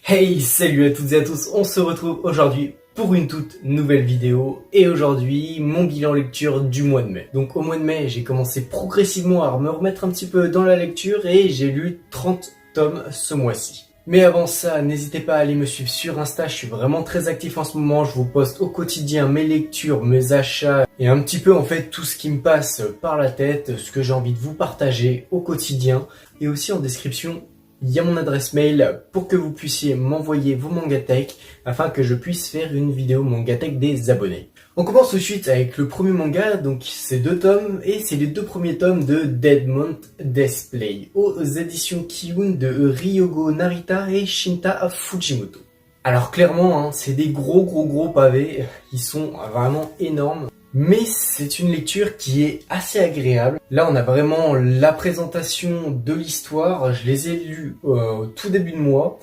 Hey, salut à toutes et à tous, on se retrouve aujourd'hui pour une toute nouvelle vidéo et aujourd'hui mon bilan lecture du mois de mai. Donc au mois de mai j'ai commencé progressivement à me remettre un petit peu dans la lecture et j'ai lu 30 tomes ce mois-ci. Mais avant ça, n'hésitez pas à aller me suivre sur Insta, je suis vraiment très actif en ce moment, je vous poste au quotidien mes lectures, mes achats et un petit peu en fait tout ce qui me passe par la tête, ce que j'ai envie de vous partager au quotidien. Et aussi en description, il y a mon adresse mail pour que vous puissiez m'envoyer vos mangatech afin que je puisse faire une vidéo mangatech des abonnés. On commence tout de suite avec le premier manga, donc c'est 2 tomes et c'est les 2 premiers tomes de Deadmount Display aux éditions Kiyun de Ryogo Narita et Shinta Fujimoto. Alors clairement, c'est des gros pavés, ils sont vraiment énormes. Mais c'est une lecture qui est assez agréable. Là, on a vraiment la présentation de l'histoire. Je les ai lus au tout début de mois.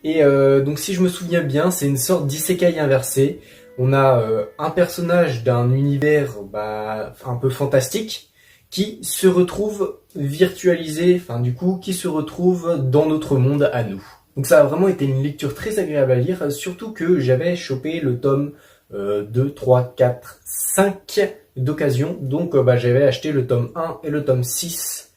Et donc, si je me souviens bien, c'est une sorte d'isekai inversé. On a un personnage d'un univers un peu fantastique qui se retrouve virtualisé, qui se retrouve dans notre monde à nous. Donc ça a vraiment été une lecture très agréable à lire, surtout que j'avais chopé le tome 2, 3, 4, 5 d'occasion. Donc j'avais acheté le tome 1 et le tome 6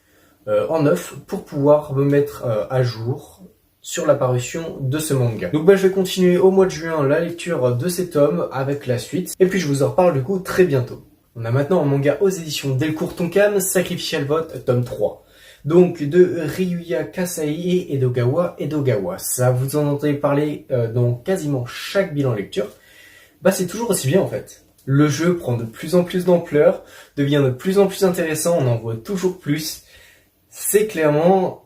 en neuf pour pouvoir me mettre à jour sur la parution de ce manga. Donc je vais continuer au mois de juin la lecture de ces tomes avec la suite. Et puis je vous en reparle du coup très bientôt. On a maintenant un manga aux éditions Delcourt Tonkam, Sacrificial Vote, tome 3. Donc de Ryuya Kasai et Edogawa Edogawa. Ça vous en entendez parler dans quasiment chaque bilan lecture. C'est toujours aussi bien en fait. Le jeu prend de plus en plus d'ampleur, devient de plus en plus intéressant, on en voit toujours plus. C'est clairement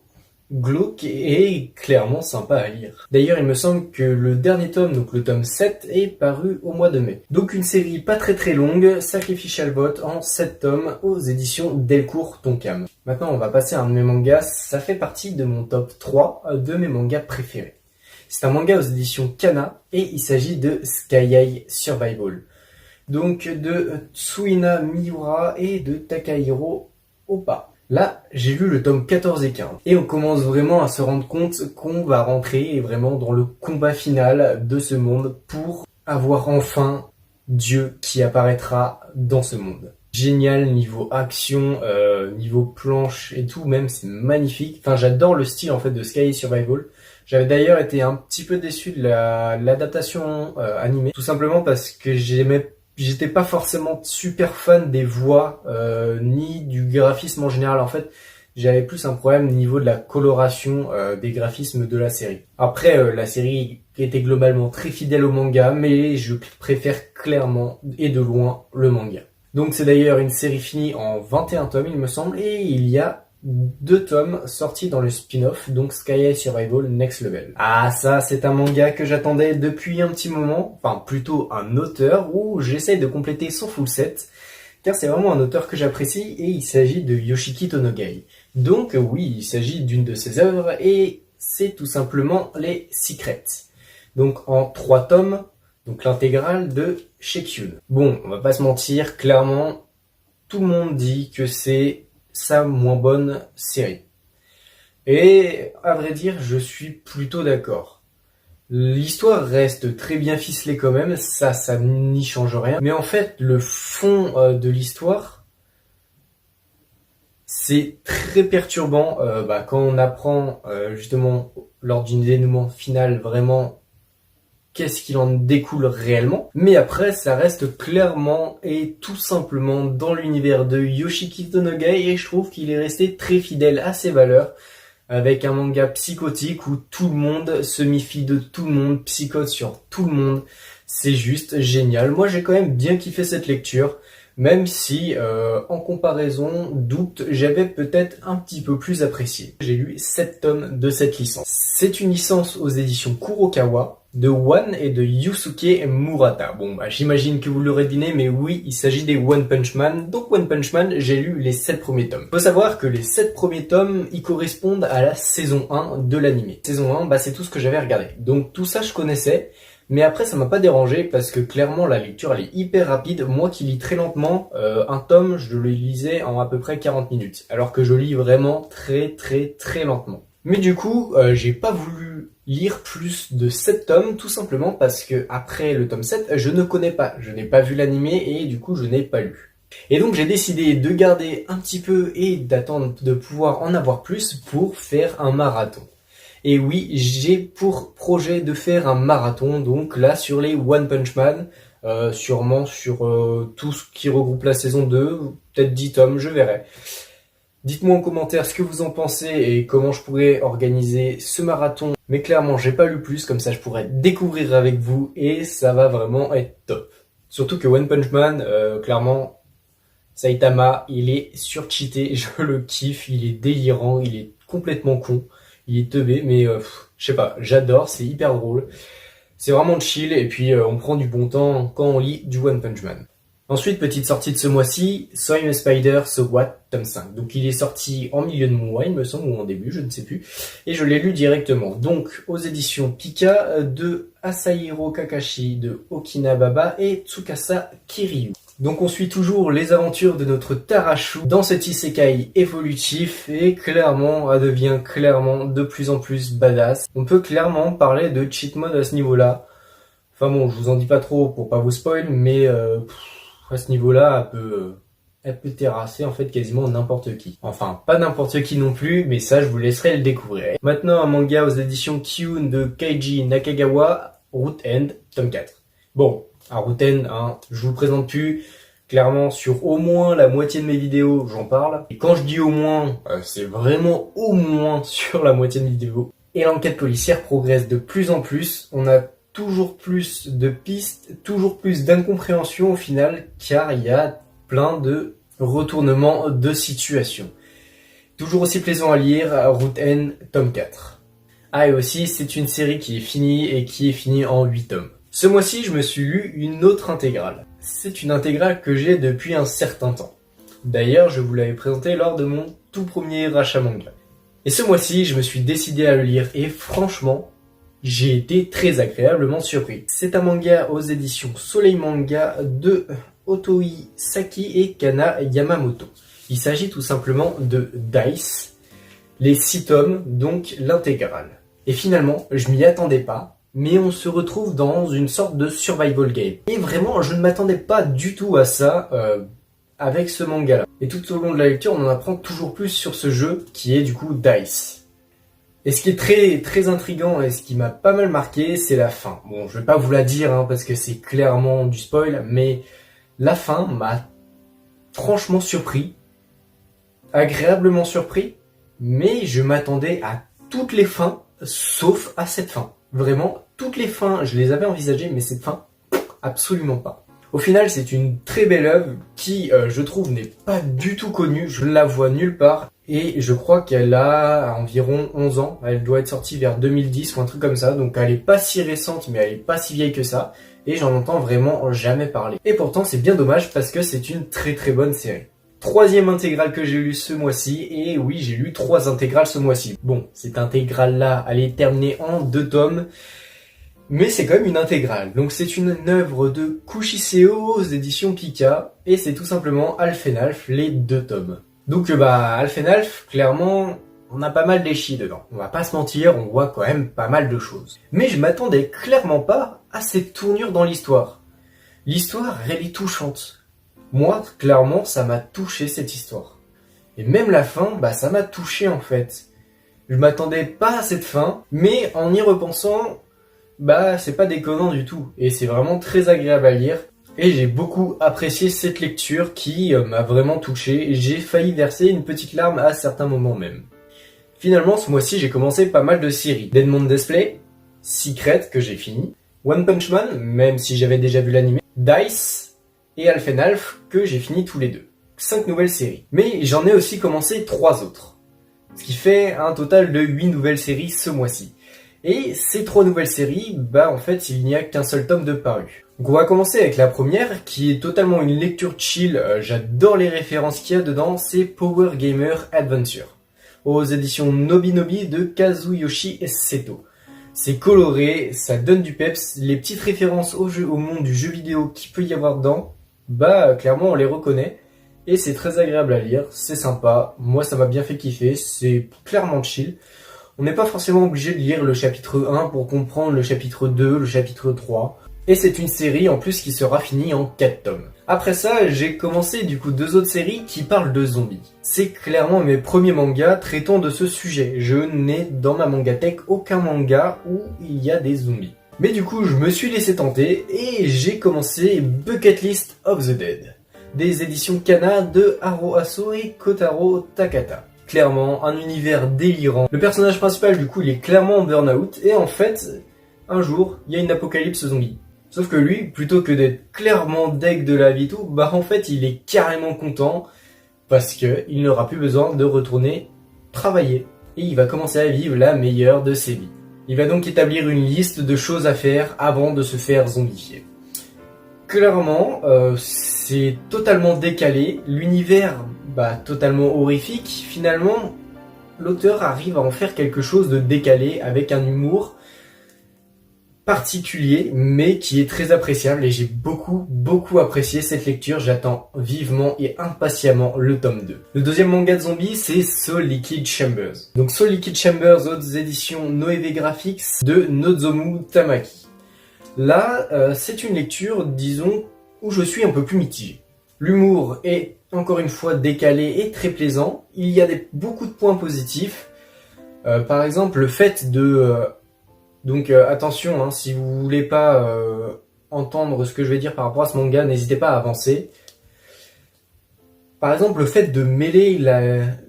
glauque et clairement sympa à lire. D'ailleurs, il me semble que le dernier tome, donc le tome 7, est paru au mois de mai. Donc une série pas très longue, Sacrificial Vote en 7 tomes aux éditions Delcourt Tonkam. Maintenant, on va passer à un de mes mangas, ça fait partie de mon top 3 de mes mangas préférés. C'est un manga aux éditions Kana et il s'agit de Sky High Survival. Donc de Tsuina Miura et de Takahiro Opa. Là, j'ai lu le tome 14 et 15. Et on commence vraiment à se rendre compte qu'on va rentrer vraiment dans le combat final de ce monde pour avoir enfin Dieu qui apparaîtra dans ce monde. Génial niveau action, niveau planche et tout, même c'est magnifique. Enfin, j'adore le style en fait de Sky Survival. J'avais d'ailleurs été un petit peu déçu de l'adaptation animée, tout simplement parce que j'étais pas forcément super fan des voix ni du graphisme en général. En fait, j'avais plus un problème au niveau de la coloration des graphismes de la série. Après, la série était globalement très fidèle au manga, mais je préfère clairement et de loin le manga. Donc c'est d'ailleurs une série finie en 21 tomes il me semble, et il y a 2 tomes sortis dans le spin-off, donc Sky High Survival Next Level. Ah ça, c'est un manga que j'attendais depuis un petit moment, enfin plutôt un auteur où j'essaye de compléter son full set, car c'est vraiment un auteur que j'apprécie et il s'agit de Yoshiki Tonogai. Donc oui, il s'agit d'une de ses œuvres et c'est tout simplement les Secrets. Donc en 3 tomes, donc l'intégrale de Shekkyun. Bon, on va pas se mentir, clairement, tout le monde dit que c'est sa moins bonne série. Et à vrai dire, je suis plutôt d'accord. L'histoire reste très bien ficelée quand même, ça n'y change rien. Mais en fait, le fond de l'histoire, c'est très perturbant quand on apprend justement lors du dénouement final vraiment qu'est-ce qu'il en découle réellement. Mais après, ça reste clairement et tout simplement dans l'univers de Yoshiki Tonogai et je trouve qu'il est resté très fidèle à ses valeurs avec un manga psychotique où tout le monde se méfie de tout le monde, psychote sur tout le monde. C'est juste génial. Moi, j'ai quand même bien kiffé cette lecture, même si, en comparaison d'août, j'avais peut-être un petit peu plus apprécié. J'ai lu 7 tomes de cette licence. C'est une licence aux éditions Kurokawa, de One et de Yusuke Murata. Bon, j'imagine que vous l'aurez deviné, mais oui, il s'agit des One Punch Man. Donc One Punch Man, j'ai lu les 7 premiers tomes. Faut savoir que les 7 premiers tomes, ils correspondent à la saison 1 de l'anime. Saison 1, c'est tout ce que j'avais regardé. Donc tout ça, je connaissais. Mais après, ça m'a pas dérangé parce que clairement, la lecture, elle est hyper rapide. Moi qui lis très lentement, un tome, je le lisais en à peu près 40 minutes. Alors que je lis vraiment très lentement. Mais du coup, j'ai pas voulu lire plus de 7 tomes, tout simplement parce que après le tome 7, je ne connais pas. Je n'ai pas vu l'animé et du coup, je n'ai pas lu. Et donc, j'ai décidé de garder un petit peu et d'attendre de pouvoir en avoir plus pour faire un marathon. Et oui, j'ai pour projet de faire un marathon, donc là, sur les One Punch Man, sûrement sur tout ce qui regroupe la saison 2, peut-être 10 tomes, je verrai. Dites-moi en commentaire ce que vous en pensez et comment je pourrais organiser ce marathon. Mais clairement, j'ai pas lu plus, comme ça je pourrais découvrir avec vous et ça va vraiment être top. Surtout que One Punch Man, clairement, Saitama, il est surcheaté, je le kiffe, il est délirant, il est complètement con, il est teubé, mais je sais pas, j'adore, c'est hyper drôle. C'est vraiment chill et puis on prend du bon temps quand on lit du One Punch Man. Ensuite, petite sortie de ce mois-ci, So I'm a Spider, So What, tome 5. Donc il est sorti en milieu de mois, il me semble, ou en début, je ne sais plus. Et je l'ai lu directement. Donc aux éditions Pika de Asahiro Kakashi, de Okinababa et Tsukasa Kiryu. Donc on suit toujours les aventures de notre Tarashu dans cet isekai évolutif et clairement, elle devient clairement de plus en plus badass. On peut clairement parler de cheat mode à ce niveau-là. Enfin bon, je vous en dis pas trop pour pas vous spoil, mais à ce niveau-là, elle peut terrasser en fait quasiment n'importe qui. Enfin, pas n'importe qui non plus, mais ça je vous laisserai le découvrir. Maintenant, un manga aux éditions Kyun de Keiji Nakagawa, Root End, tome 4. Bon, à Root End, hein, je vous le présente plus. Clairement, sur au moins la moitié de mes vidéos, j'en parle. Et quand je dis au moins, c'est vraiment au moins sur la moitié de mes vidéos. Et l'enquête policière progresse de plus en plus. On a toujours plus de pistes, toujours plus d'incompréhension au final, car il y a plein de retournements de situation. Toujours aussi plaisant à lire, Root N, tome 4. Ah, et aussi, c'est une série qui est finie et qui est finie en 8 tomes. Ce mois-ci, je me suis lu une autre intégrale. C'est une intégrale que j'ai depuis un certain temps. D'ailleurs, je vous l'avais présenté lors de mon tout premier rachat manga. Et ce mois-ci, je me suis décidé à le lire et franchement, j'ai été très agréablement surpris. C'est un manga aux éditions Soleil Manga de Otoi Saki et Kana Yamamoto. Il s'agit tout simplement de Dice, les 6 tomes, donc l'intégrale. Et finalement, je m'y attendais pas, mais on se retrouve dans une sorte de survival game. Et vraiment, je ne m'attendais pas du tout à ça avec ce manga-là. Et tout au long de la lecture, on en apprend toujours plus sur ce jeu qui est du coup Dice. Et ce qui est très très intriguant et ce qui m'a pas mal marqué, c'est la fin. Bon, je vais pas vous la dire parce que c'est clairement du spoil, mais la fin m'a franchement surpris, agréablement surpris, mais je m'attendais à toutes les fins, sauf à cette fin. Vraiment, toutes les fins, je les avais envisagées, mais cette fin, absolument pas. Au final, c'est une très belle œuvre qui, je trouve, n'est pas du tout connue. Je ne la vois nulle part. Et je crois qu'elle a environ 11 ans. Elle doit être sortie vers 2010 ou un truc comme ça. Donc elle est pas si récente, mais elle est pas si vieille que ça. Et j'en entends vraiment jamais parler. Et pourtant, c'est bien dommage parce que c'est une très très bonne série. Troisième intégrale que j'ai lu ce mois-ci. Et oui, j'ai lu 3 intégrales ce mois-ci. Bon, cette intégrale-là, elle est terminée en 2 tomes. Mais c'est quand même une intégrale. Donc c'est une œuvre de Kushiseo aux éditions Pika. Et c'est tout simplement Alf and Alf, les 2 tomes. Donc Alf and Alf, clairement, on a pas mal d'échis dedans. On va pas se mentir, on voit quand même pas mal de choses. Mais je m'attendais clairement pas à cette tournure dans l'histoire. L'histoire, elle est touchante. Moi, clairement, ça m'a touché cette histoire. Et même la fin, ça m'a touché en fait. Je m'attendais pas à cette fin, mais en y repensant, c'est pas déconnant du tout. Et c'est vraiment très agréable à lire. Et j'ai beaucoup apprécié cette lecture qui m'a vraiment touché. J'ai failli verser une petite larme à certains moments même. Finalement, ce mois-ci, j'ai commencé pas mal de séries. Deadmon Display, Secret, que j'ai fini, One Punch Man, même si j'avais déjà vu l'anime, Dice et Alf and Alf, que j'ai fini tous les 2. 5 nouvelles séries. Mais j'en ai aussi commencé 3 autres. Ce qui fait un total de 8 nouvelles séries ce mois-ci. Et ces 3 nouvelles séries, en fait, il n'y a qu'un seul tome de paru. Donc on va commencer avec la première, qui est totalement une lecture chill. J'adore les références qu'il y a dedans, c'est Power Gamer Adventure, aux éditions Nobinobi de Kazuyoshi Seto. C'est coloré, ça donne du peps, les petites références au monde du jeu vidéo qu'il peut y avoir dedans, clairement on les reconnaît. Et c'est très agréable à lire, c'est sympa, moi ça m'a bien fait kiffer, c'est clairement chill. On n'est pas forcément obligé de lire le chapitre 1 pour comprendre le chapitre 2, le chapitre 3. Et c'est une série en plus qui sera finie en 4 tomes. Après ça, j'ai commencé du coup 2 autres séries qui parlent de zombies. C'est clairement mes premiers mangas traitant de ce sujet. Je n'ai dans ma mangatech aucun manga où il y a des zombies. Mais du coup, je me suis laissé tenter et j'ai commencé Bucket List of the Dead, des éditions Kana de Haro Aso et Kotaro Takata. Clairement, un univers délirant. Le personnage principal, du coup, il est clairement en burn-out et en fait, un jour, il y a une apocalypse zombie. Sauf que lui, plutôt que d'être clairement deg de la vie et tout, bah en fait, il est carrément content parce que il n'aura plus besoin de retourner travailler. Et il va commencer à vivre la meilleure de ses vies. Il va donc établir une liste de choses à faire avant de se faire zombifier. Clairement, c'est totalement décalé. L'univers, totalement horrifique. Finalement, l'auteur arrive à en faire quelque chose de décalé avec un humour particulier, mais qui est très appréciable et j'ai beaucoup apprécié cette lecture. J'attends vivement et impatiemment le tome 2. Le deuxième manga de zombies, c'est Soul Liquid Chambers. Donc Soul Liquid Chambers, autres éditions Noévé Graphics de Nozomu Tamaki. Là, c'est une lecture, disons, où je suis un peu plus mitigé. L'humour est encore une fois décalé et très plaisant. Il y a beaucoup de points positifs. Par exemple, le fait de... Donc attention, hein, si vous voulez pas entendre ce que je vais dire par rapport à ce manga, n'hésitez pas à avancer. Par exemple, le fait de mêler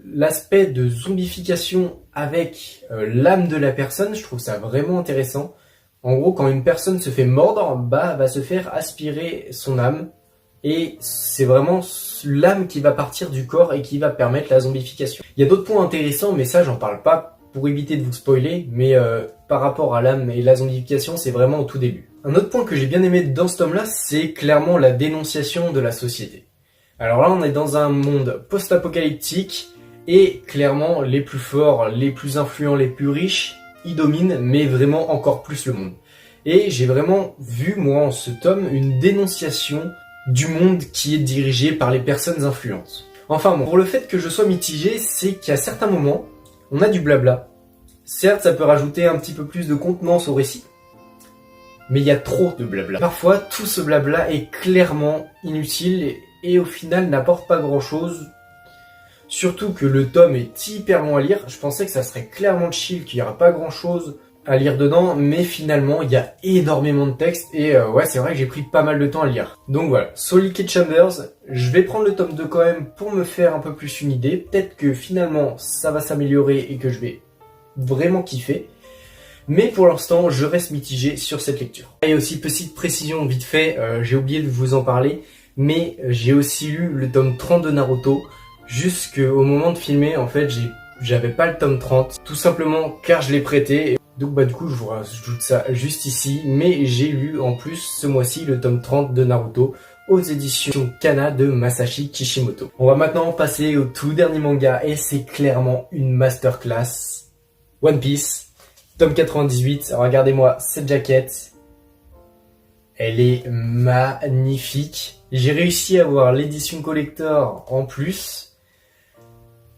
l'aspect de zombification avec l'âme de la personne, je trouve ça vraiment intéressant. En gros, quand une personne se fait mordre, va se faire aspirer son âme. Et c'est vraiment l'âme qui va partir du corps et qui va permettre la zombification. Il y a d'autres points intéressants, mais ça, j'en parle pas pour éviter de vous spoiler, mais par rapport à l'âme et la zombification, c'est vraiment au tout début. Un autre point que j'ai bien aimé dans ce tome-là, c'est clairement la dénonciation de la société. Alors là, on est dans un monde post-apocalyptique, et clairement, les plus forts, les plus influents, les plus riches, y dominent, mais vraiment encore plus le monde. Et j'ai vraiment vu, moi, en ce tome, une dénonciation du monde qui est dirigé par les personnes influentes. Enfin bon, pour le fait que je sois mitigé, c'est qu'à certains moments, on a du blabla. Certes, ça peut rajouter un petit peu plus de contenance au récit, mais il y a trop de blabla. Parfois, tout ce blabla est clairement inutile et au final n'apporte pas grand-chose. Surtout que le tome est hyper long à lire. Je pensais que ça serait clairement chill, qu'il n'y aura pas grand-chose à lire dedans, mais finalement, il y a énormément de texte et ouais, c'est vrai que j'ai pris pas mal de temps à lire. Donc voilà, Soul Liquid Chambers, je vais prendre le tome 2 quand même pour me faire un peu plus une idée. Peut-être que finalement, ça va s'améliorer et que je vais vraiment kiffer. Mais pour l'instant, je reste mitigé sur cette lecture. Et aussi, petite précision vite fait, j'ai oublié de vous en parler, mais j'ai aussi lu le tome 30 de Naruto. Jusqu'au moment de filmer, en fait, j'avais pas le tome 30, tout simplement car je l'ai prêté. Donc du coup, je vous rajoute ça juste ici, mais j'ai lu en plus ce mois-ci le tome 30 de Naruto aux éditions Kana de Masashi Kishimoto. On va maintenant passer au tout dernier manga et c'est clairement une masterclass. One Piece, tome 98. Regardez-moi cette jaquette. Elle est magnifique. J'ai réussi à avoir l'édition collector en plus.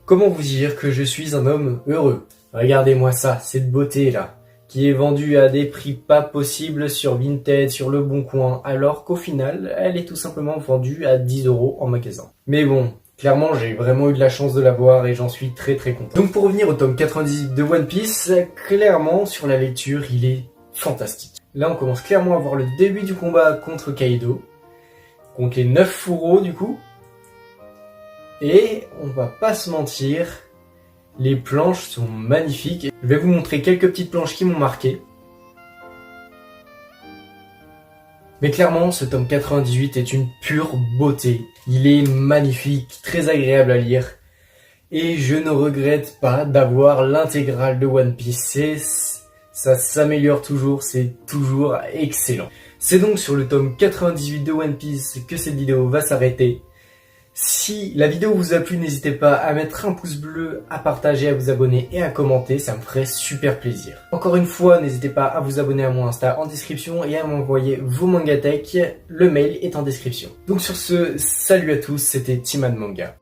Comment vous dire que je suis un homme heureux? Regardez-moi ça, cette beauté là, qui est vendue à des prix pas possibles sur Vinted, sur Le Bon Coin, alors qu'au final, elle est tout simplement vendue à 10 € en magasin. Mais bon, clairement, j'ai vraiment eu de la chance de l'avoir et j'en suis très content. Donc pour revenir au tome 98 de One Piece, clairement, sur la lecture, il est fantastique. Là, on commence clairement à voir le début du combat contre Kaido, contre les 9 fourreaux du coup. Et on va pas se mentir, les planches sont magnifiques. Je vais vous montrer quelques petites planches qui m'ont marqué. Mais clairement, ce tome 98 est une pure beauté. Il est magnifique, très agréable à lire. Et je ne regrette pas d'avoir l'intégrale de One Piece. Ça s'améliore toujours, c'est toujours excellent. C'est donc sur le tome 98 de One Piece que cette vidéo va s'arrêter. Si la vidéo vous a plu, n'hésitez pas à mettre un pouce bleu, à partager, à vous abonner et à commenter, ça me ferait super plaisir. Encore une fois, n'hésitez pas à vous abonner à mon Insta en description et à m'envoyer vos mangatech, le mail est en description. Donc sur ce, salut à tous, c'était Timan Manga.